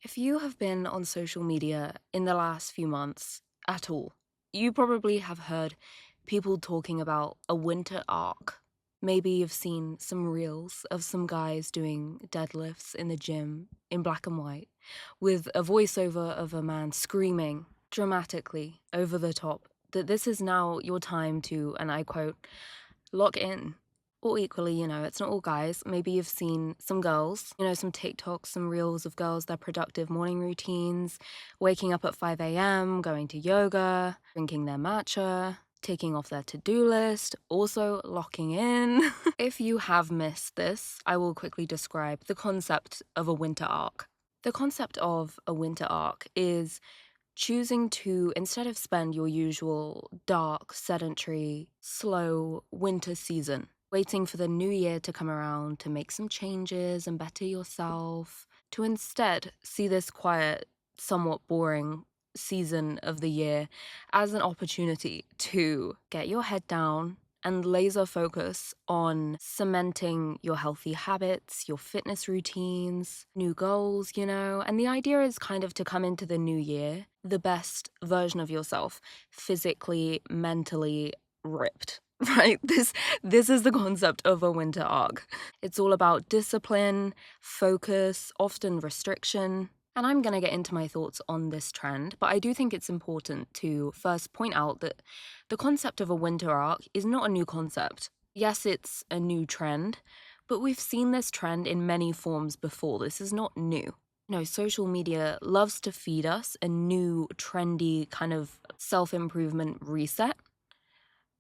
If you have been on social media in the last few months at all, you probably have heard people talking about a winter arc. Maybe you've seen some reels of some guys doing deadlifts in the gym in black and white with a voiceover of a man screaming dramatically over the top that this is now your time to, and I quote, lock in. Or equally, it's not all guys. Maybe you've seen some girls, some TikToks, some reels of girls, their productive morning routines, waking up at 5 a.m., going to yoga, drinking their matcha, taking off their to-do list, also locking in. If you have missed this, I will quickly describe the concept of a winter arc. The concept of a winter arc is choosing to, instead of spend your usual dark, sedentary, slow winter season, waiting for the new year to come around to make some changes and better yourself, to instead see this quiet, somewhat boring season of the year as an opportunity to get your head down and laser focus on cementing your healthy habits, your fitness routines, new goals, and the idea is kind of to come into the new year the best version of yourself, physically, mentally ripped. Right? This is the concept of a winter arc. It's all about discipline, focus, often restriction. And I'm going to get into my thoughts on this trend, but I do think it's important to first point out that the concept of a winter arc is not a new concept. Yes, it's a new trend, but we've seen this trend in many forms before. This is not new. Social media loves to feed us a new, trendy kind of self-improvement reset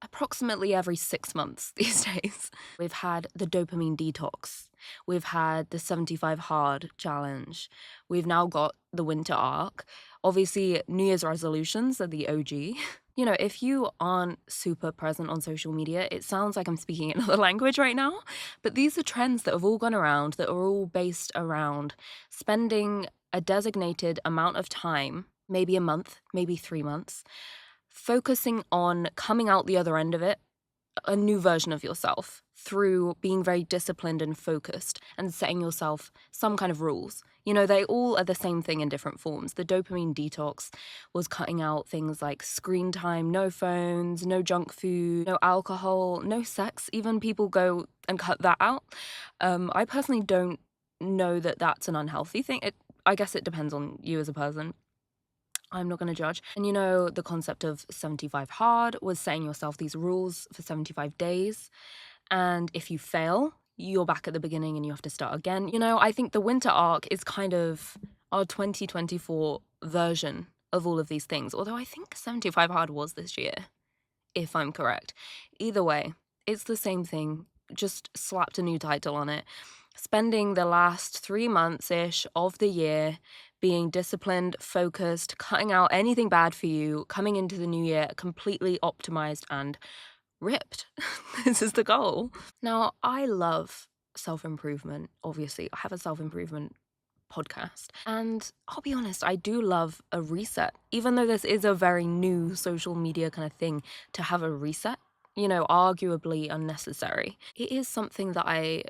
approximately every 6 months these days. We've had the dopamine detox. We've had the 75 hard challenge. We've now got the winter arc. Obviously, New Year's resolutions are the OG. If you aren't super present on social media, it sounds like I'm speaking another language right now, but these are trends that have all gone around that are all based around spending a designated amount of time, maybe a month, maybe 3 months, focusing on coming out the other end of it, a new version of yourself through being very disciplined and focused and setting yourself some kind of rules. They all are the same thing in different forms. The dopamine detox was cutting out things like screen time, no phones, no junk food, no alcohol, no sex. Even people go and cut that out. I personally don't know that that's an unhealthy thing. I guess it depends on you as a person. I'm not going to judge. And the concept of 75 hard was setting yourself these rules for 75 days. And if you fail, you're back at the beginning and you have to start again. I think the winter arc is kind of our 2024 version of all of these things. Although I think 75 hard was this year, if I'm correct. Either way, it's the same thing, just slapped a new title on it. Spending the last 3 months-ish of the year being disciplined, focused, cutting out anything bad for you, coming into the new year completely optimized and ripped. This is the goal. Now, I love self-improvement, obviously. I have a self-improvement podcast. And I'll be honest, I do love a reset. Even though this is a very new social media kind of thing, to have a reset, arguably unnecessary. It is something that I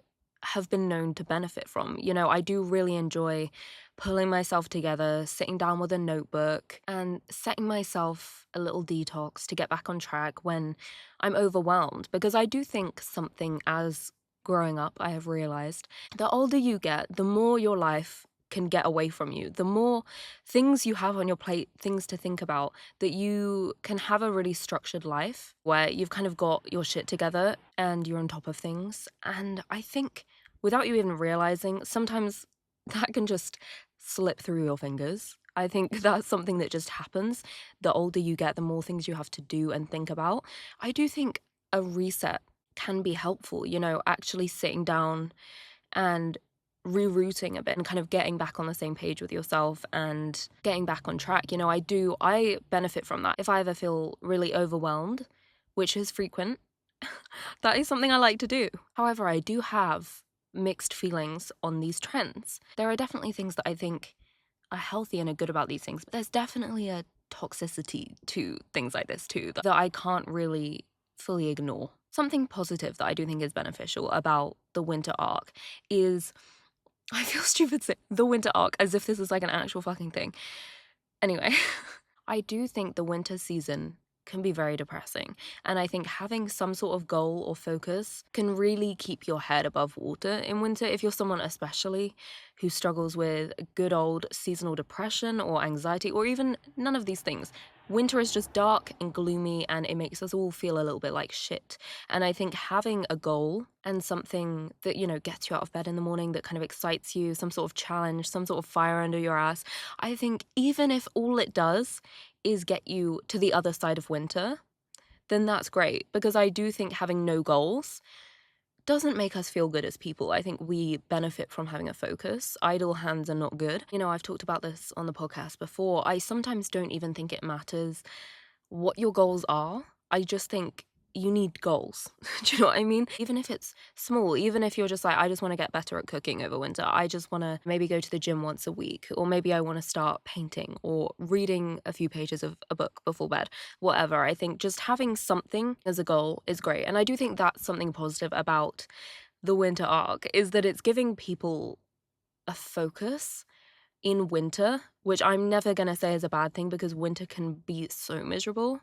have been known to benefit from. I do really enjoy pulling myself together, sitting down with a notebook, and setting myself a little detox to get back on track when I'm overwhelmed. Because I do think something as growing up, I have realized, the older you get, the more your life can get away from you, the more things you have on your plate, things to think about, that you can have a really structured life where you've kind of got your shit together and you're on top of things. And I think without you even realizing, sometimes that can just slip through your fingers. I think that's something that just happens. The older you get, the more things you have to do and think about. I do think a reset can be helpful, actually sitting down and rerouting a bit and kind of getting back on the same page with yourself and getting back on track. I benefit from that. If I ever feel really overwhelmed, which is frequent, that is something I like to do. However, I do have mixed feelings on these trends. There are definitely things that I think are healthy and are good about these things, but there's definitely a toxicity to things like this too that I can't really fully ignore. Something positive that I do think is beneficial about the winter arc is I feel stupid saying the winter arc as if this is like an actual fucking thing. Anyway, I do think the winter season can be very depressing. And I think having some sort of goal or focus can really keep your head above water in winter. If you're someone, especially who struggles with good old seasonal depression or anxiety, or even none of these things, winter is just dark and gloomy and it makes us all feel a little bit like shit. And I think having a goal and something that, gets you out of bed in the morning, that kind of excites you, some sort of challenge, some sort of fire under your ass, I think even if all it does is get you to the other side of winter, then that's great. Because I do think having no goals doesn't make us feel good as people. I think we benefit from having a focus. Idle hands are not good. I've talked about this on the podcast before. I sometimes don't even think it matters what your goals are. I just think you need goals. Do you know what I mean? Even if it's small, even if you're just like, I just want to get better at cooking over winter. I just want to maybe go to the gym once a week, or maybe I want to start painting or reading a few pages of a book before bed, whatever. I think just having something as a goal is great. And I do think that's something positive about the winter arc, is that it's giving people a focus in winter, which I'm never going to say is a bad thing, because winter can be so miserable.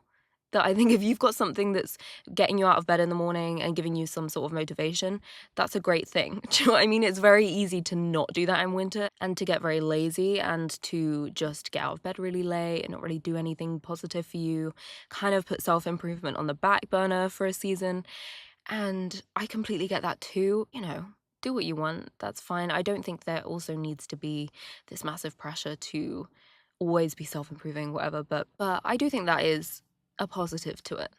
That I think if you've got something that's getting you out of bed in the morning and giving you some sort of motivation, that's a great thing. Do you know what I mean? It's very easy to not do that in winter and to get very lazy and to just get out of bed really late and not really do anything positive for you, kind of put self-improvement on the back burner for a season. And I completely get that too. Do what you want, that's fine. I don't think there also needs to be this massive pressure to always be self-improving, whatever, but I do think that is a positive to it.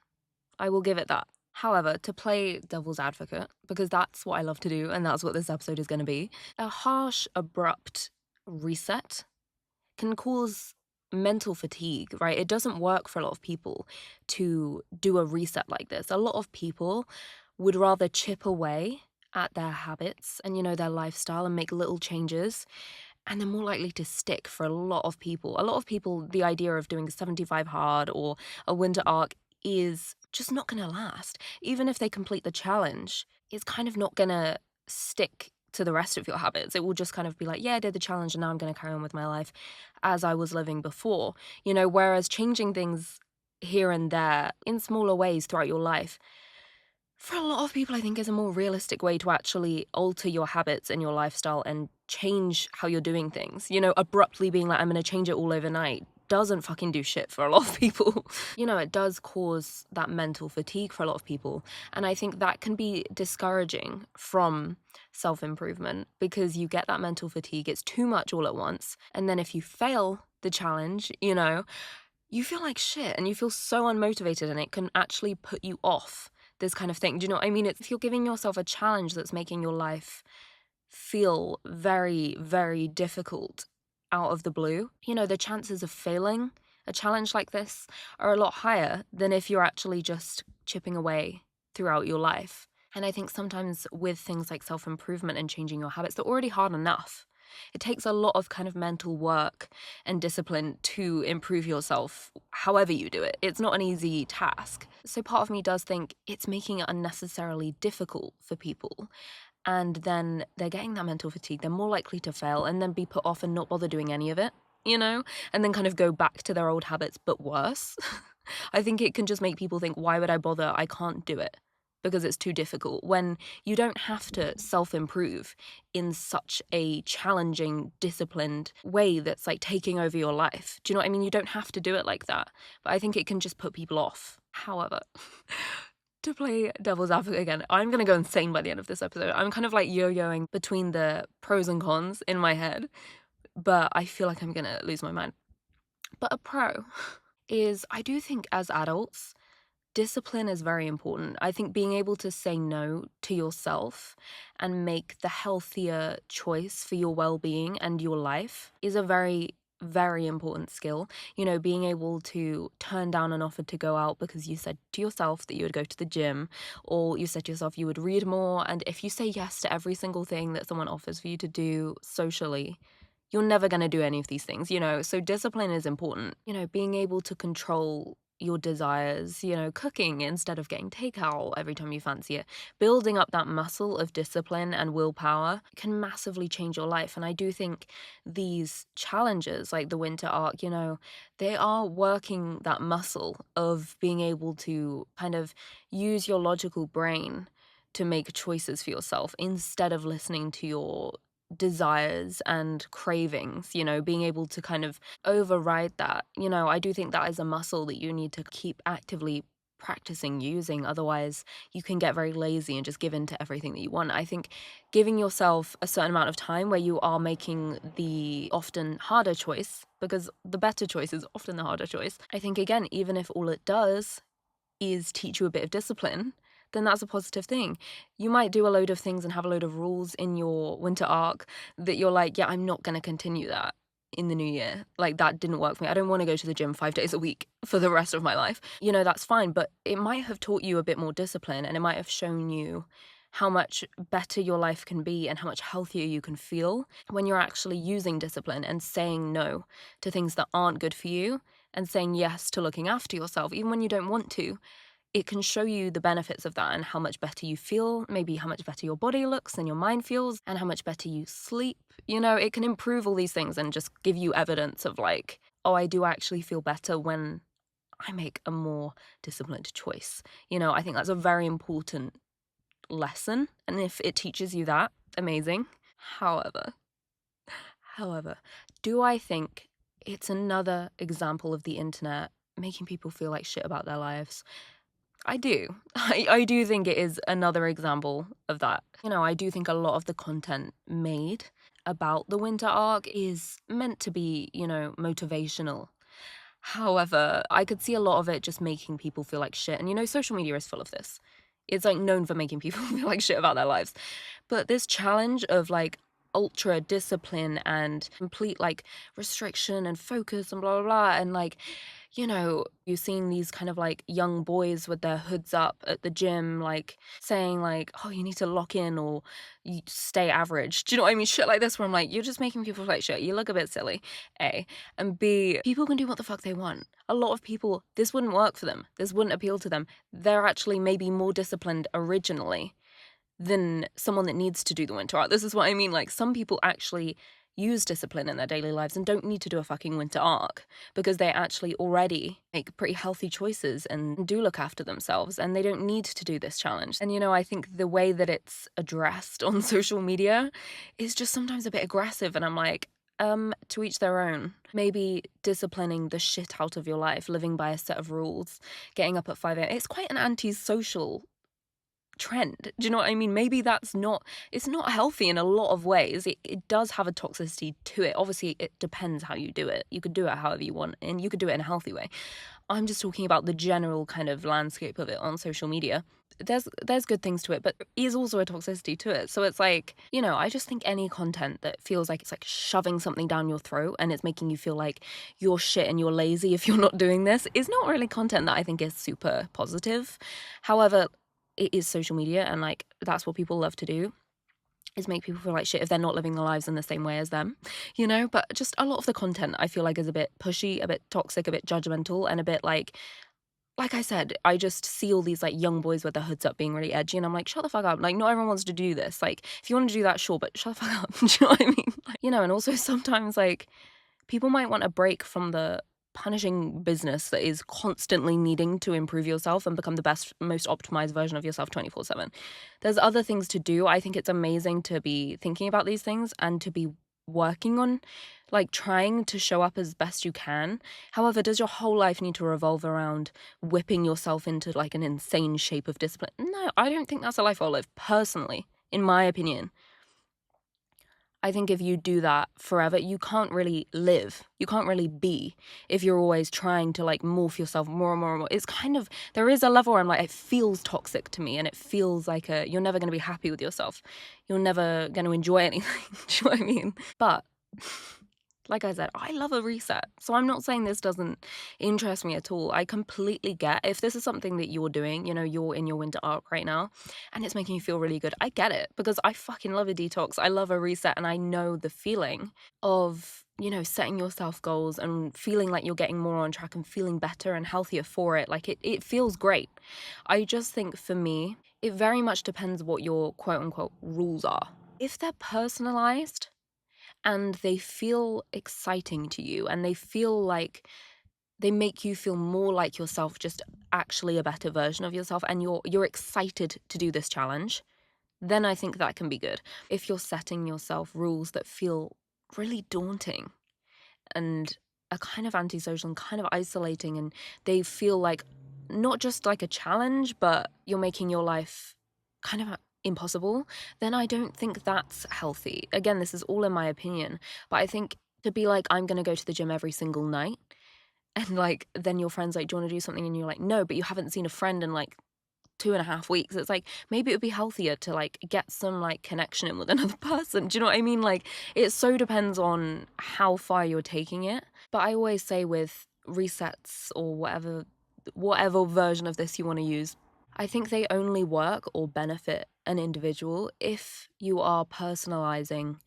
I will give it that. However, to play devil's advocate, because that's what I love to do and that's what this episode is going to be, a harsh, abrupt reset can cause mental fatigue, right? It doesn't work for a lot of people to do a reset like this. A lot of people would rather chip away at their habits and, their lifestyle and make little changes, and they're more likely to stick for a lot of people. A lot of people, the idea of doing 75 hard or a winter arc is just not going to last. Even if they complete the challenge, it's kind of not going to stick to the rest of your habits. It will just kind of be like, yeah, I did the challenge and now I'm going to carry on with my life as I was living before. Whereas changing things here and there in smaller ways throughout your life, for a lot of people, I think, is a more realistic way to actually alter your habits and your lifestyle and change how you're doing things. Abruptly being like, I'm going to change it all overnight doesn't fucking do shit for a lot of people. It does cause that mental fatigue for a lot of people. And I think that can be discouraging from self-improvement, because you get that mental fatigue. It's too much all at once. And then if you fail the challenge, you feel like shit and you feel so unmotivated, and it can actually put you off this kind of thing. Do you know what I mean? If you're giving yourself a challenge that's making your life feel very, very difficult out of the blue, the chances of failing a challenge like this are a lot higher than if you're actually just chipping away throughout your life. And I think sometimes with things like self-improvement and changing your habits, they're already hard enough. It takes a lot of kind of mental work and discipline to improve yourself, however you do it. It's not an easy task. So part of me does think it's making it unnecessarily difficult for people. And then they're getting that mental fatigue. They're more likely to fail and then be put off and not bother doing any of it, and then kind of go back to their old habits, but worse. I think it can just make people think, why would I bother? I can't do it because it's too difficult, when you don't have to self-improve in such a challenging, disciplined way that's like taking over your life. Do you know what I mean? You don't have to do it like that. But I think it can just put people off. However, to play devil's advocate again, I'm going to go insane by the end of this episode. I'm kind of like yo-yoing between the pros and cons in my head, but I feel like I'm going to lose my mind. But a pro is, I do think as adults, discipline is very important. I think being able to say no to yourself and make the healthier choice for your well-being and your life is a very, very important skill. Being able to turn down an offer to go out because you said to yourself that you would go to the gym, or you said to yourself you would read more. And if you say yes to every single thing that someone offers for you to do socially, you're never going to do any of these things, So discipline is important. Being able to control your desires, cooking instead of getting takeout every time you fancy it. Building up that muscle of discipline and willpower can massively change your life. And I do think these challenges, like the winter arc, they are working that muscle of being able to kind of use your logical brain to make choices for yourself instead of listening to your desires and cravings, being able to kind of override that. I do think that is a muscle that you need to keep actively practicing using. Otherwise, you can get very lazy and just give in to everything that you want. I think giving yourself a certain amount of time where you are making the often harder choice, because the better choice is often the harder choice. I think, again, even if all it does is teach you a bit of discipline, then that's a positive thing. You might do a load of things and have a load of rules in your winter arc that you're like, yeah, I'm not going to continue that in the new year. Like, that didn't work for me. I don't want to go to the gym 5 days a week for the rest of my life. That's fine, but it might have taught you a bit more discipline, and it might have shown you how much better your life can be and how much healthier you can feel when you're actually using discipline and saying no to things that aren't good for you and saying yes to looking after yourself, even when you don't want to. It can show you the benefits of that and how much better you feel, maybe how much better your body looks and your mind feels, and how much better you sleep. It can improve all these things and just give you evidence of like, oh, I do actually feel better when I make a more disciplined choice. I think that's a very important lesson. And if it teaches you that, amazing. However, do I think it's another example of the internet making people feel like shit about their lives? I do. I do think it is another example of that. I do think a lot of the content made about the winter arc is meant to be, motivational. However, I could see a lot of it just making people feel like shit. And, social media is full of this. It's like known for making people feel like shit about their lives. But this challenge of like ultra discipline and complete like restriction and focus and blah, blah, blah. And like, you're seeing these kind of like young boys with their hoods up at the gym, like saying like, oh, you need to lock in or you stay average. Do you know what I mean? Shit like this where I'm like, you're just making people feel like shit. You look a bit silly, A. And B, people can do what the fuck they want. A lot of people, this wouldn't work for them. This wouldn't appeal to them. They're actually maybe more disciplined originally than someone that needs to do the winter arc. This is what I mean. Like, some people actually use discipline in their daily lives and don't need to do a fucking winter arc because they actually already make pretty healthy choices and do look after themselves, and they don't need to do this challenge. And I think the way that it's addressed on social media is just sometimes a bit aggressive, and I'm like, to each their own. Maybe disciplining the shit out of your life, living by a set of rules, getting up at 5 a.m. It's quite an anti-social trend. Do you know what I mean? Maybe it's not healthy in a lot of ways. It does have a toxicity to it. Obviously, it depends how you do it. You could do it however you want, and you could do it in a healthy way. I'm just talking about the general kind of landscape of it on social media. There's good things to it, but is also a toxicity to it. So it's like, I just think any content that feels like it's like shoving something down your throat and it's making you feel like you're shit and you're lazy if you're not doing this is not really content that I think is super positive. However, it is social media, and like that's what people love to do, is make people feel like shit if they're not living their lives in the same way as them, but just a lot of the content I feel like is a bit pushy, a bit toxic, a bit judgmental, and a bit like I said, I just see all these like young boys with their hoods up being really edgy, and I'm like, shut the fuck up. Like, not everyone wants to do this. Like, if you want to do that, sure, but shut the fuck up. Do you know what I mean? Like, and also sometimes like people might want a break from the punishing business that is constantly needing to improve yourself and become the best, most optimized version of yourself 24/7. There's other things to do. I think it's amazing to be thinking about these things and to be working on, like, trying to show up as best you can. However, does your whole life need to revolve around whipping yourself into like an insane shape of discipline? No, I don't think that's a life I'll live, personally, in my opinion. I think if you do that forever, you can't really live. You can't really be if you're always trying to like morph yourself more and more and more. It's kind of, there is a level where I'm like, it feels toxic to me, and it feels like you're never going to be happy with yourself. You're never going to enjoy anything. Do you know what I mean? But Like I said, I love a reset. So I'm not saying this doesn't interest me at all. I completely get if this is something that you're doing, you're in your winter arc right now and it's making you feel really good. I get it because I fucking love a detox. I love a reset and I know the feeling of, setting yourself goals and feeling like you're getting more on track and feeling better and healthier for it. Like it feels great. I just think for me, it very much depends what your quote unquote rules are. If they're personalized, and they feel exciting to you and they feel like they make you feel more like yourself, just actually a better version of yourself, and you're excited to do this challenge, then I think that can be good. If you're setting yourself rules that feel really daunting and are kind of antisocial and kind of isolating, and they feel like not just like a challenge, but you're making your life kind of impossible, then I don't think that's healthy. Again, this is all in my opinion, but I think to be like, I'm going to go to the gym every single night, and like, then your friend's like, do you want to do something? And you're like, no, but you haven't seen a friend in like 2.5 weeks. It's like, maybe it would be healthier to like get some like connection in with another person. Do you know what I mean? Like, it so depends on how far you're taking it. But I always say with resets or whatever version of this you want to use, I think they only work or benefit an individual if you are personalizing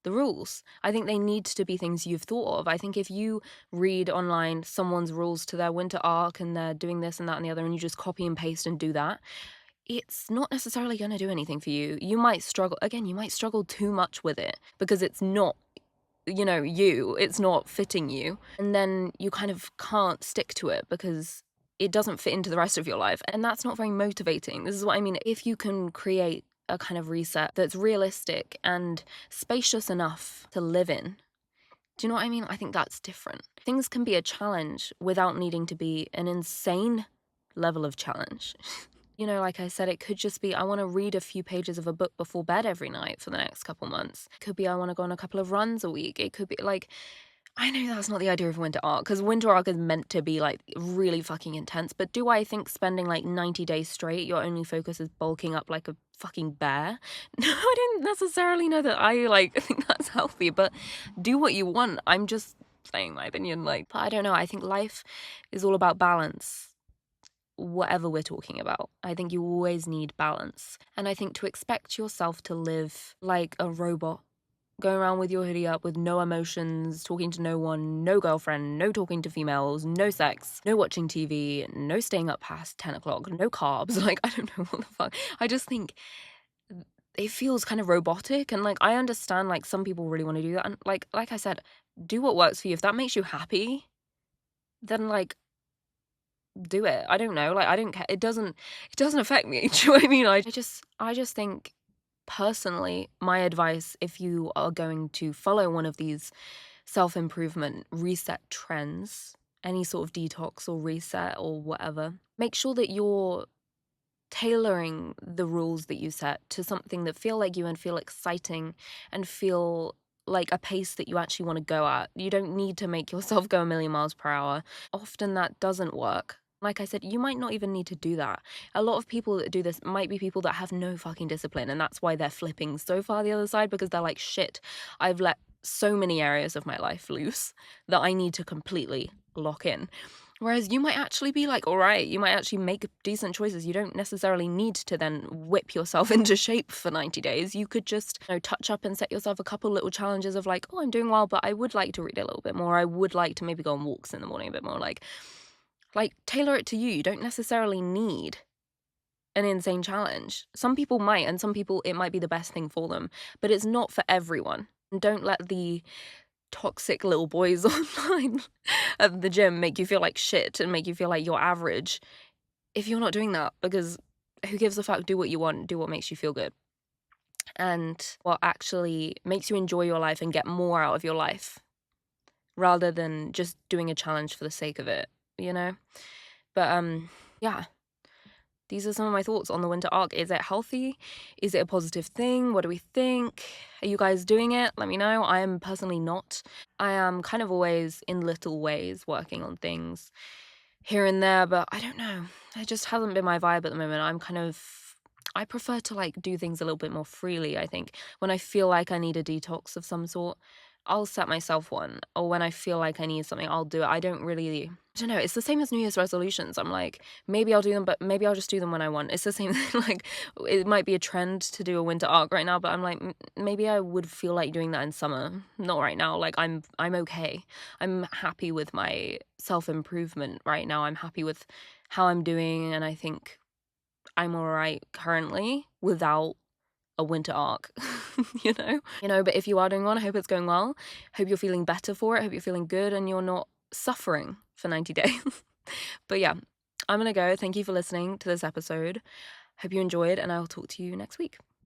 the rules. I think they need to be things you've thought of. I think if you read online someone's rules to their winter arc and they're doing this and that and the other, and you just copy and paste and do that, it's not necessarily going to do anything for you. You might struggle, again, you might struggle too much with it because it's not, it's not fitting you. And then you kind of can't stick to it because it doesn't fit into the rest of your life. And that's not very motivating. This is what I mean. If you can create a kind of reset that's realistic and spacious enough to live in, do you know what I mean? I think that's different. Things can be a challenge without needing to be an insane level of challenge. Like I said, it could just be I want to read a few pages of a book before bed every night for the next couple months. It could be I want to go on a couple of runs a week. It could be like, I know that's not the idea of winter arc, because winter arc is meant to be like really fucking intense. But do I think spending like 90 days straight, your only focus is bulking up like a fucking bear? No, I don't necessarily know that I like think that's healthy, but do what you want. I'm just saying my opinion. But I don't know. I think life is all about balance. Whatever we're talking about, I think you always need balance. And I think to expect yourself to live like a robot, going around with your hoodie up with no emotions, talking to no one, no girlfriend, no talking to females, no sex, no watching TV, no staying up past 10 o'clock, no carbs. Like, I don't know what the fuck. I just think it feels kind of robotic. And like, I understand like some people really want to do that. And like I said, do what works for you. If that makes you happy, then like, do it. I don't know. Like, I don't care. It doesn't affect me. Do you know what I mean? I just think personally, my advice, if you are going to follow one of these self-improvement reset trends, any sort of detox or reset or whatever, make sure that you're tailoring the rules that you set to something that feel like you and feel exciting and feel like a pace that you actually want to go at. You don't need to make yourself go a million miles per hour. Often that doesn't work. Like I said, you might not even need to do that. A lot of people that do this might be people that have no fucking discipline, and that's why they're flipping so far the other side, because they're like, shit, I've let so many areas of my life loose that I need to completely lock in. Whereas you might actually be like, all right, you might actually make decent choices. You don't necessarily need to then whip yourself into shape for 90 days. You could just, touch up and set yourself a couple little challenges of like, oh, I'm doing well, but I would like to read a little bit more. I would like to maybe go on walks in the morning a bit more. Like tailor it to you. You don't necessarily need an insane challenge. Some people might, and some people it might be the best thing for them, but it's not for everyone. And don't let the toxic little boys online at the gym make you feel like shit and make you feel like you're average if you're not doing that, because who gives a fuck? Do what you want, do what makes you feel good, and what actually makes you enjoy your life and get more out of your life, rather than just doing a challenge for the sake of it, But yeah, these are some of my thoughts on the winter arc. Is it healthy? Is it a positive thing? What do we think? Are you guys doing it? Let me know. I am personally not. I am kind of always in little ways working on things here and there, but I don't know. It just hasn't been my vibe at the moment. I prefer to like do things a little bit more freely, I think. When I feel like I need a detox of some sort, I'll set myself one, or when I feel like I need something, I'll do it. I don't know, it's the same as New Year's resolutions. I'm like, maybe I'll do them, but maybe I'll just do them when I want. It's the same thing, like, it might be a trend to do a winter arc right now, but I'm like, maybe I would feel like doing that in summer. Not right now. Like, I'm okay. I'm happy with my self-improvement right now. I'm happy with how I'm doing, and I think I'm all right currently without a winter arc, but if you are doing one, I hope it's going well. Hope you're feeling better for it. Hope you're feeling good and you're not suffering for 90 days. But yeah, I'm gonna go. Thank you for listening to this episode. Hope you enjoyed, and I'll talk to you next week.